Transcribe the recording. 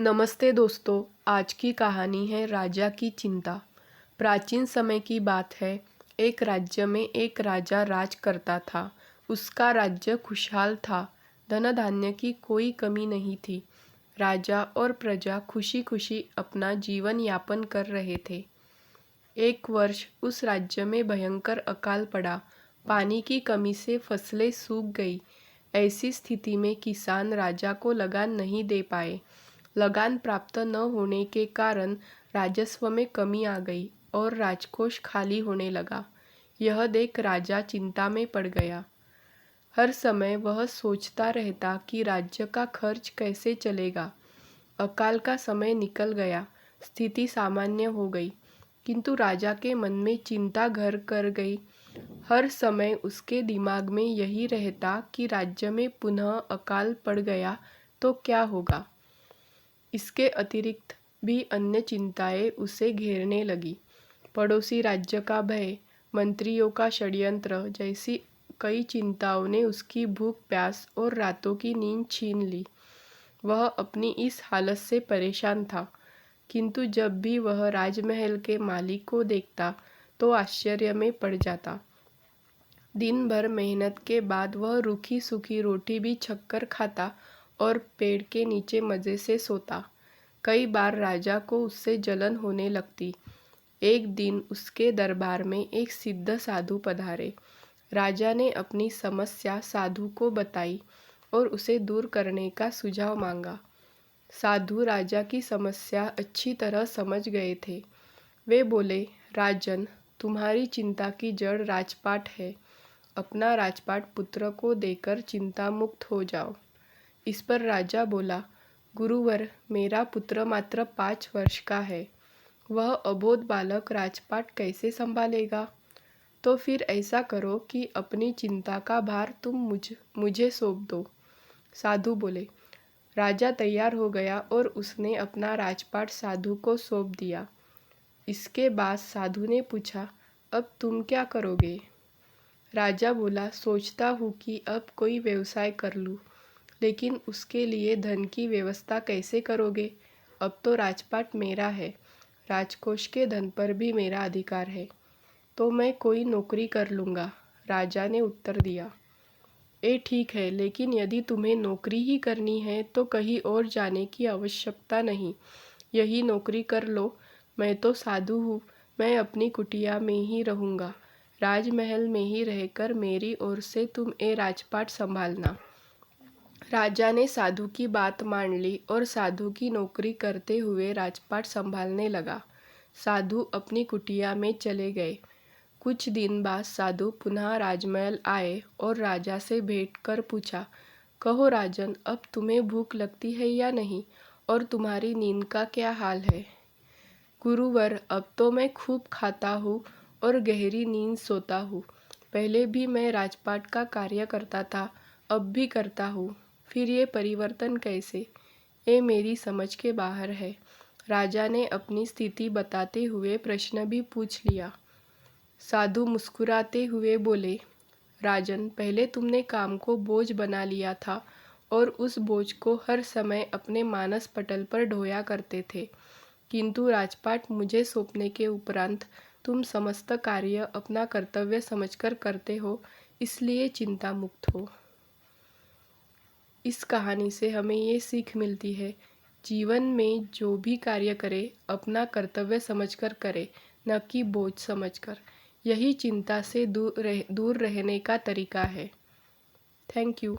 नमस्ते दोस्तों। आज की कहानी है राजा की चिंता। प्राचीन समय की बात है। एक राज्य में एक राजा राज करता था। उसका राज्य खुशहाल था। धन धान्य की कोई कमी नहीं थी। राजा और प्रजा खुशी खुशी अपना जीवन यापन कर रहे थे। एक वर्ष उस राज्य में भयंकर अकाल पड़ा। पानी की कमी से फसलें सूख गई। ऐसी स्थिति में किसान राजा को लगान नहीं दे पाए। लगान प्राप्त न होने के कारण राजस्व में कमी आ गई और राजकोष खाली होने लगा। यह देख राजा चिंता में पड़ गया। हर समय वह सोचता रहता कि राज्य का खर्च कैसे चलेगा। अकाल का समय निकल गया। स्थिति सामान्य हो गई, किंतु राजा के मन में चिंता घर कर गई। हर समय उसके दिमाग में यही रहता कि राज्य में पुनः अकाल पड़ गया तो क्या होगा। इसके अतिरिक्त भी अन्य चिंताएं उसे घेरने लगी। पड़ोसी राज्य का भय, मंत्रियों का षड्यंत्र जैसी कई चिंताओं ने उसकी भूख प्यास और रातों की नींद छीन ली। वह अपनी इस हालत से परेशान था, किंतु जब भी वह राजमहल के मालिक को देखता तो आश्चर्य में पड़ जाता। दिन भर मेहनत के बाद वह रूखी सूखी रोटी भी छककर खाता और पेड़ के नीचे मज़े से सोता। कई बार राजा को उससे जलन होने लगती। एक दिन उसके दरबार में एक सिद्ध साधु पधारे। राजा ने अपनी समस्या साधु को बताई और उसे दूर करने का सुझाव मांगा। साधु राजा की समस्या अच्छी तरह समझ गए थे। वे बोले, राजन, तुम्हारी चिंता की जड़ राजपाट है। अपना राजपाट पुत्र को देकर चिंता मुक्त हो जाओ। इस पर राजा बोला, गुरुवर, मेरा पुत्र मात्र 5 वर्ष का है। वह अबोध बालक राजपाट कैसे संभालेगा। तो फिर ऐसा करो कि अपनी चिंता का भार तुम मुझे सौंप दो। साधु बोले। राजा तैयार हो गया और उसने अपना राजपाट साधु को सौंप दिया। इसके बाद साधु ने पूछा, अब तुम क्या करोगे। राजा बोला, सोचता हूँ कि अब कोई व्यवसाय कर लूँ, लेकिन उसके लिए धन की व्यवस्था कैसे करोगे। अब तो राजपाट मेरा है, राजकोष के धन पर भी मेरा अधिकार है, तो मैं कोई नौकरी कर लूँगा। राजा ने उत्तर दिया, ठीक है, लेकिन यदि तुम्हें नौकरी ही करनी है तो कहीं और जाने की आवश्यकता नहीं। यही नौकरी कर लो। मैं तो साधु हूँ, मैं अपनी कुटिया में ही रहूँगा। राजमहल में ही रहकर मेरी ओर से तुम राजपाट संभालना। राजा ने साधु की बात मान ली और साधु की नौकरी करते हुए राजपाट संभालने लगा। साधु अपनी कुटिया में चले गए। कुछ दिन बाद साधु पुनः राजमहल आए और राजा से भेंट कर पूछा, कहो राजन, अब तुम्हें भूख लगती है या नहीं, और तुम्हारी नींद का क्या हाल है। गुरुवर, अब तो मैं खूब खाता हूँ और गहरी नींद सोता हूँ। पहले भी मैं राजपाट का कार्य करता था, अब भी करता हूँ। फिर ये परिवर्तन कैसे। ये मेरी समझ के बाहर है। राजा ने अपनी स्थिति बताते हुए प्रश्न भी पूछ लिया। साधु मुस्कुराते हुए बोले, राजन, पहले तुमने काम को बोझ बना लिया था और उस बोझ को हर समय अपने मानस पटल पर ढोया करते थे, किंतु राजपाट मुझे सौंपने के उपरांत तुम समस्त कार्य अपना कर्तव्य समझकर करते हो, इसलिए चिंता मुक्त हो। इस कहानी से हमें ये सीख मिलती है, जीवन में जो भी कार्य करे अपना कर्तव्य समझकर करे, न कि बोझ समझकर। यही चिंता से दूर रहने का तरीका है। Thank you.